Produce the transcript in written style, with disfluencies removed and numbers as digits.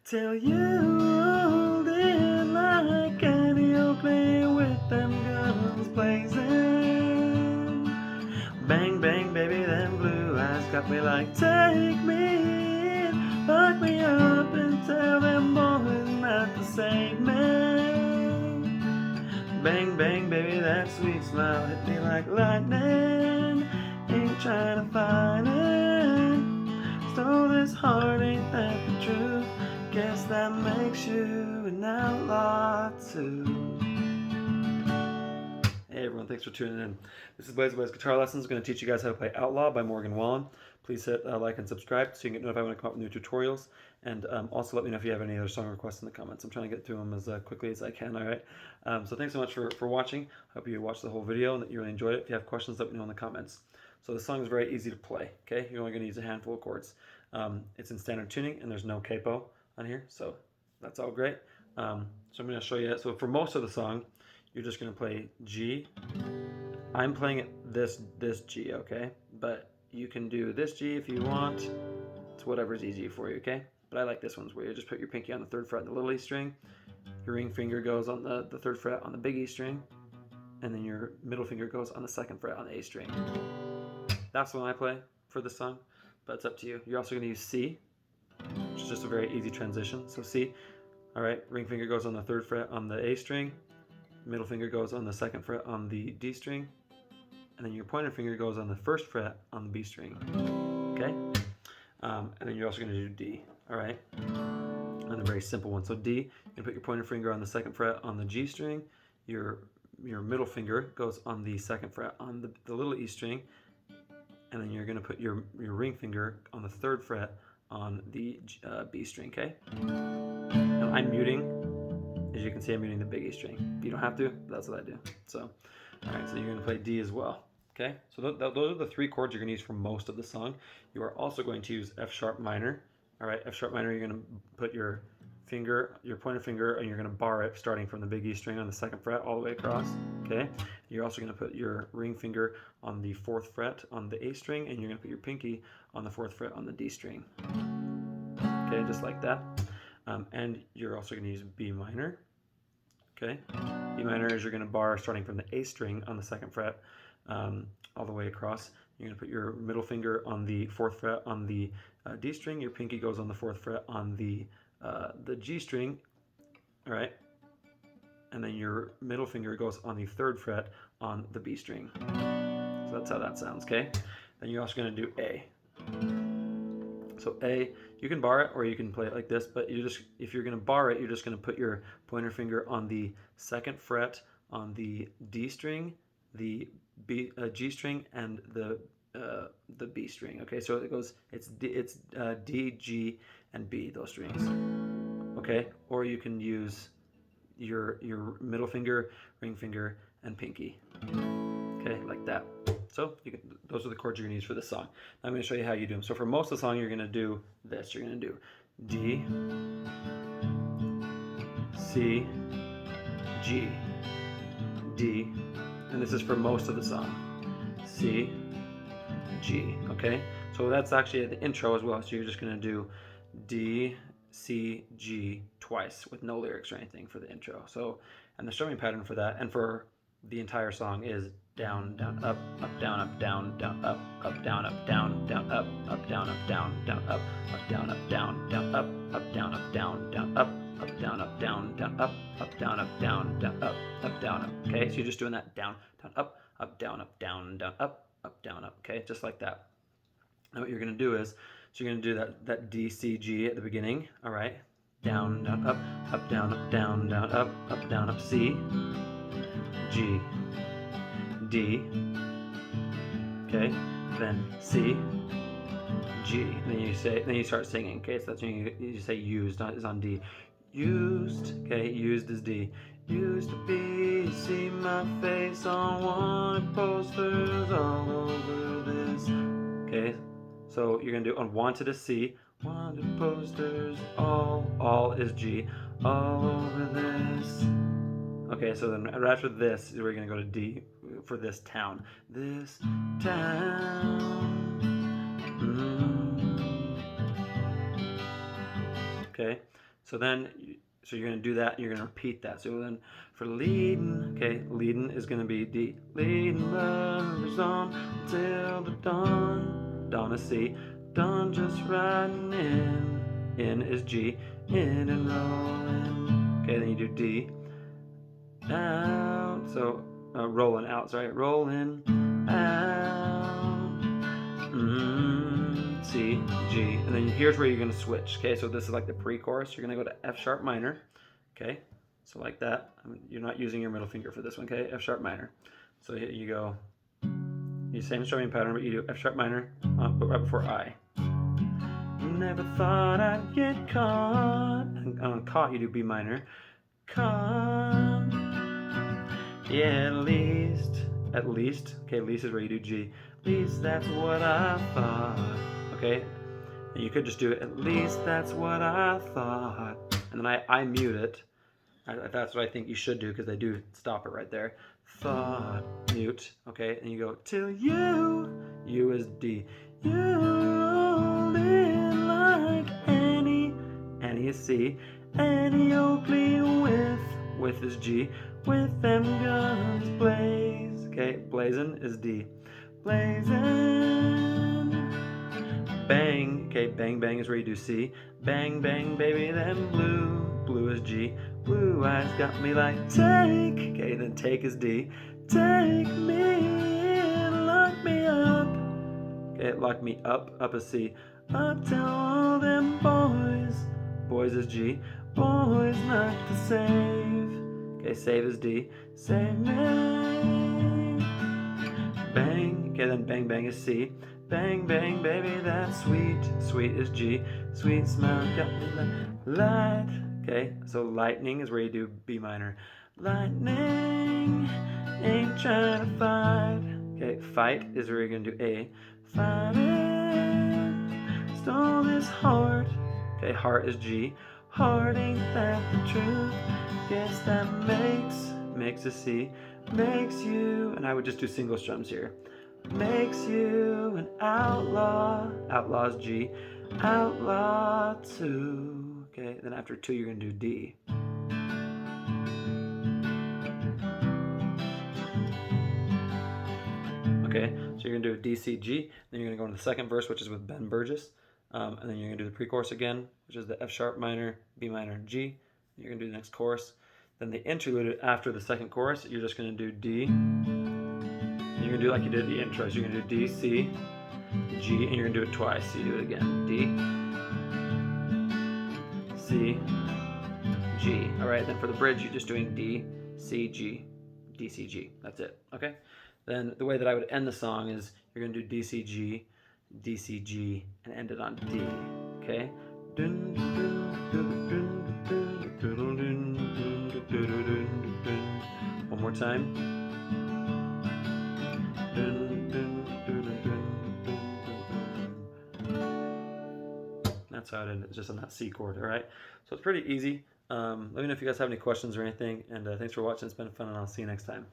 till you rolled in like any old play with them guns blazing. Bang, bang, baby, them blue eyes got me like, take me in, lock me up and tell them boys not to save me. Bang, bang, baby, that sweet smile hit me like lightning. Ain't trying to find it. Stole this heart, ain't that the truth? Guess that makes you an outlaw too. Hey everyone, thanks for tuning in. This is Blaze Guitar Lessons. I'm going to teach you guys how to play Outlaw by Morgan Wallen. Please hit like and subscribe so you can get notified when I come up with new tutorials. And also let me know if you have any other song requests in the comments. I'm trying to get through them as quickly as I can, alright? So thanks so much for watching. I hope you watched the whole video and that you really enjoyed it. If you have questions, let me know in the comments. So the song is very easy to play, okay? You're only going to use a handful of chords. It's in standard tuning and there's no capo on here, so that's all great. So I'm going to show you. So for most of the song, you're just going to play G. I'm playing it this G, okay? But you can do this G if you want. It's whatever's easy for you, okay? But I like this one where you just put your pinky on the 3rd fret on the little E string, your ring finger goes on the 3rd fret on the big E string, and then your middle finger goes on the 2nd fret on the A string. That's the one I play for this song, but it's up to you. You're also going to use C, which is just a very easy transition. So C, all right, ring finger goes on the 3rd fret on the A string, middle finger goes on the 2nd fret on the D string, and then your pointer finger goes on the 1st fret on the B string, okay? And then you're also going to do D, all right? And a very simple one. So D, you can put your pointer finger on the 2nd fret on the G string, your middle finger goes on the 2nd fret on the little E string, and then you're going to put your ring finger on the 3rd fret on the B string, okay? Now I'm muting, as you can see, I'm muting the big E string. You don't have to, but that's what I do. So, all right, so you're going to play D as well. Okay, so those are the 3 chords you're going to use for most of the song. You are also going to use F sharp minor. All right, F sharp minor, you're going to put your finger, your pointer finger, and you're going to bar it starting from the big E string on the 2nd fret all the way across. Okay, you're also going to put your ring finger on the 4th fret on the A string, and you're going to put your pinky on the 4th fret on the D string. Okay, just like that. And you're also going to use B minor. Okay, B minor is you're going to bar starting from the A string on the 2nd fret all the way across. You're going to put your middle finger on the 4th fret on the D string. Your pinky goes on the 4th fret on the G string. All right, and then your middle finger goes on the 3rd fret on the B string. So that's how that sounds. Okay. Then you're also going to do A. So A, you can bar it or you can play it like this, but if you're going to bar it, you're just going to put your pointer finger on the 2nd fret on the D string, the G string, and the B string. Okay, so it's D, G, and B, those strings. Okay, or you can use your middle finger, ring finger, and pinky. Okay, like that. So those are the chords you're going to use for this song. Now I'm going to show you how you do them. So for most of the song, you're going to do this. You're going to do D, C, G, D, and this is for most of the song. C, G, okay? So that's actually the intro as well. So you're just going to do D, C, G twice with no lyrics or anything for the intro. So, and the strumming pattern for that and for the entire song is down, down, up, down, down, up, down, down, down, up, down, down, down, up, down, down, down, up, down, down, down, up, down, down, down, up, down, down, down, up, down, up. Okay, so you're just doing that down, down, up, down, down, down, up, down, up. Okay, just like that. Now what you're going to do is, so you're going to do that D, C, G at the beginning. All right, down, down, up, down, down, down, up, down, up, C, G, D, okay, then C, G, and then you start singing, okay, so that's when you say used is on D. Used, okay, used is D. Used to be, see my face on wanted posters all over this. Okay, so you're gonna do on wanted is C, wanted posters, all is G, all over this. Okay, so then right after this, we're gonna go to D for this town. This town. Okay, So then, so you're going to do that, and you're going to repeat that. So then for leading, okay, leading is going to be D. Leading lovers on till the dawn. Dawn is C. Dawn just riding in. In is G. In and rolling. Okay, then you do D. Out. So rolling out, sorry. Rolling out. C, G, and then here's where you're going to switch. Okay, so this is like the pre-chorus. You're going to go to F sharp minor. Okay, so like that. You're not using your middle finger for this one. Okay, F sharp minor. So you go, you same strumming pattern, but you do F sharp minor, but right before I. Never thought I'd get caught. And on caught, you do B minor. Caught. Yeah, at least. Okay, least is where you do G. At least that's what I thought. Okay, and you could just do it. At least that's what I thought. And then I mute it. That's what I think you should do, because they do stop it right there. Thought, mute. Okay, and you go till you. U is D. You rolled in like Annie. Annie is C. Annie Oakley with is G. With them guns blaze. Okay, blazing is D. Blazing. Bang. Okay, bang bang is where you do C. Bang bang baby, then blue. Blue is G. Blue eyes got me like take. Okay, then take is D. Take me in, lock me up. Okay, lock me up. Up is C. Up till all them boys. Boys is G. Boys not to save. Okay, save is D. Save me. Bang. Okay, then bang bang is C. Bang bang baby, that's sweet. Sweet is G. Sweet smile got me like light. Okay, so lightning is where you do B minor. Lightning ain't trying to fight. Okay, fight is where you're gonna do A. Fighting, stole this heart. Okay, heart is G. Heart ain't that the truth? Guess that makes a C. Makes you, and I would just do single strums here. Makes you an outlaw. Outlaw is G. Outlaw 2. Okay, then after 2 you're gonna do D. Okay, so you're gonna do a D, C, G. Then you're gonna go into the second verse, which is with Ben Burgess. And then you're gonna do the pre-chorus again, which is the F sharp minor, B minor, G. You're gonna do the next chorus. Then the interlude after the second chorus, you're just gonna do D. And you're gonna do like you did the intro. So you're gonna do D, C, G, and you're gonna do it twice. So you do it again. D, C, G. All right, then for the bridge, you're just doing D, C, G, D, C, G. That's it, okay? Then the way that I would end the song is you're gonna do D, C, G, D, C, G, and end it on D, okay? One more time. That's how it ended. It's just on that C chord, all right? So it's pretty easy. Let me know if you guys have any questions or anything, and thanks for watching. It's been fun, and I'll see you next time.